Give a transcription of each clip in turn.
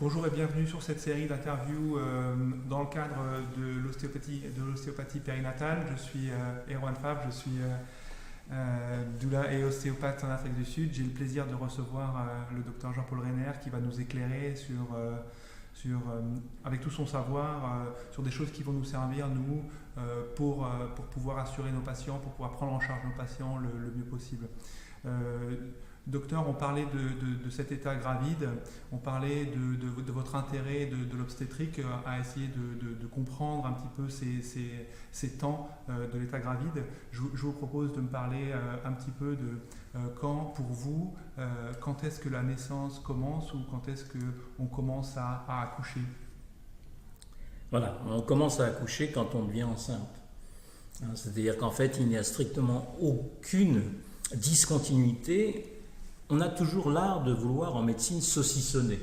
Bonjour et bienvenue sur cette série d'interviews dans le cadre de l'ostéopathie périnatale. Je suis Erwan Fabre, je suis doula et ostéopathe en Afrique du Sud. J'ai le plaisir de recevoir le docteur Jean-Paul Reiner qui va nous éclairer avec tout son savoir sur des choses qui vont nous servir, nous, pour pouvoir assurer nos patients, pour pouvoir prendre en charge nos patients le mieux possible. Docteur, on parlait de cet état gravide, on parlait de votre intérêt de l'obstétrique à essayer de comprendre un petit peu ces temps de l'état gravide. Je vous propose de me parler un petit peu de quand, pour vous, quand est-ce que la naissance commence ou quand est-ce qu'on commence à accoucher? Voilà, on commence à accoucher quand on devient enceinte. C'est-à-dire qu'en fait, il n'y a strictement aucune discontinuité. On a toujours l'art de vouloir en médecine saucissonner.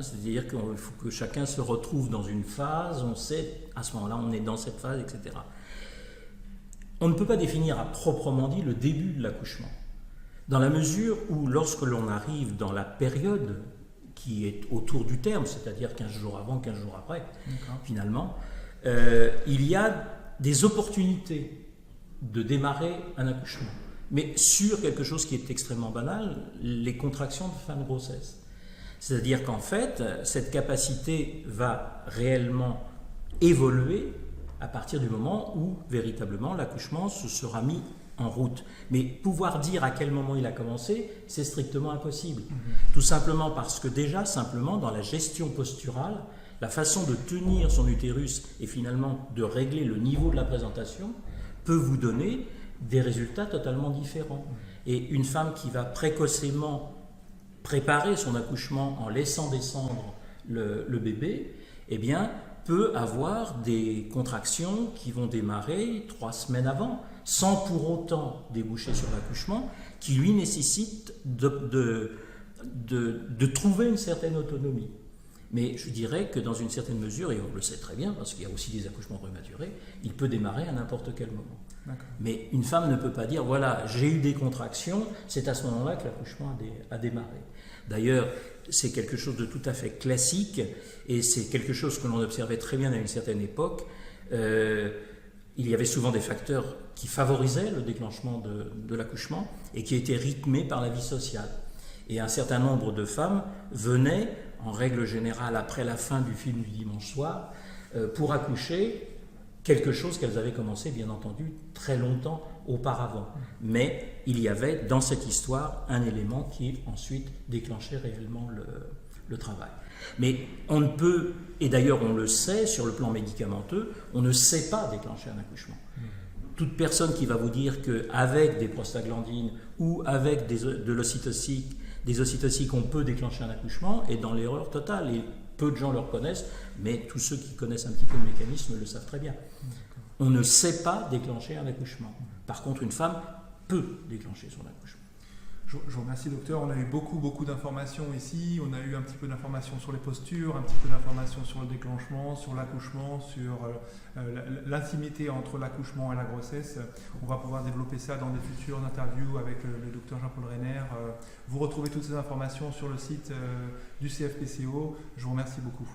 C'est-à-dire qu'il faut que chacun se retrouve dans une phase, on sait à ce moment-là on est dans cette phase, etc. On ne peut pas définir à proprement dit le début de l'accouchement. Dans la mesure où lorsque l'on arrive dans la période qui est autour du terme, c'est-à-dire 15 jours avant, 15 jours après, finalement, il y a des opportunités de démarrer un accouchement. Mais sur quelque chose qui est extrêmement banal, les contractions de fin de grossesse. C'est-à-dire qu'en fait, cette capacité va réellement évoluer à partir du moment où, véritablement, l'accouchement se sera mis en route. Mais pouvoir dire à quel moment il a commencé, c'est strictement impossible. Tout simplement parce que déjà, simplement, dans la gestion posturale, la façon de tenir son utérus et finalement de régler le niveau de la présentation peut vous donner des résultats totalement différents. Et une femme qui va précocement préparer son accouchement en laissant descendre le bébé, eh bien, peut avoir des contractions qui vont démarrer 3 semaines avant, sans pour autant déboucher sur l'accouchement, qui lui nécessite de trouver une certaine autonomie. Mais je dirais que dans une certaine mesure, et on le sait très bien, parce qu'il y a aussi des accouchements prématurés, il peut démarrer à n'importe quel moment. Mais une femme ne peut pas dire, voilà, j'ai eu des contractions, c'est à ce moment-là que l'accouchement a démarré. D'ailleurs, c'est quelque chose de tout à fait classique, et c'est quelque chose que l'on observait très bien à une certaine époque. Il y avait souvent des facteurs qui favorisaient le déclenchement de l'accouchement, et qui étaient rythmés par la vie sociale. Et un certain nombre de femmes venaient, en règle générale, après la fin du film du dimanche soir, pour accoucher quelque chose qu'elles avaient commencé, bien entendu, très longtemps auparavant. Mais il y avait dans cette histoire un élément qui ensuite déclenchait réellement le travail. Mais on ne peut, et d'ailleurs on le sait sur le plan médicamenteux, on ne sait pas déclencher un accouchement. Toute personne qui va vous dire qu'avec des prostaglandines ou avec des ocytociques, on peut déclencher un accouchement est dans l'erreur totale. Et peu de gens le reconnaissent, mais tous ceux qui connaissent un petit peu le mécanisme le savent très bien. On ne sait pas déclencher un accouchement. Par contre, une femme peut déclencher son accouchement. Je vous remercie, docteur. On a eu beaucoup d'informations ici. On a eu un petit peu d'informations sur les postures, un petit peu d'informations sur le déclenchement, sur l'accouchement, sur l'intimité entre l'accouchement et la grossesse. On va pouvoir développer ça dans des futures interviews avec le docteur Jean-Paul Reiner. Vous retrouvez toutes ces informations sur le site du CFPCO. Je vous remercie beaucoup.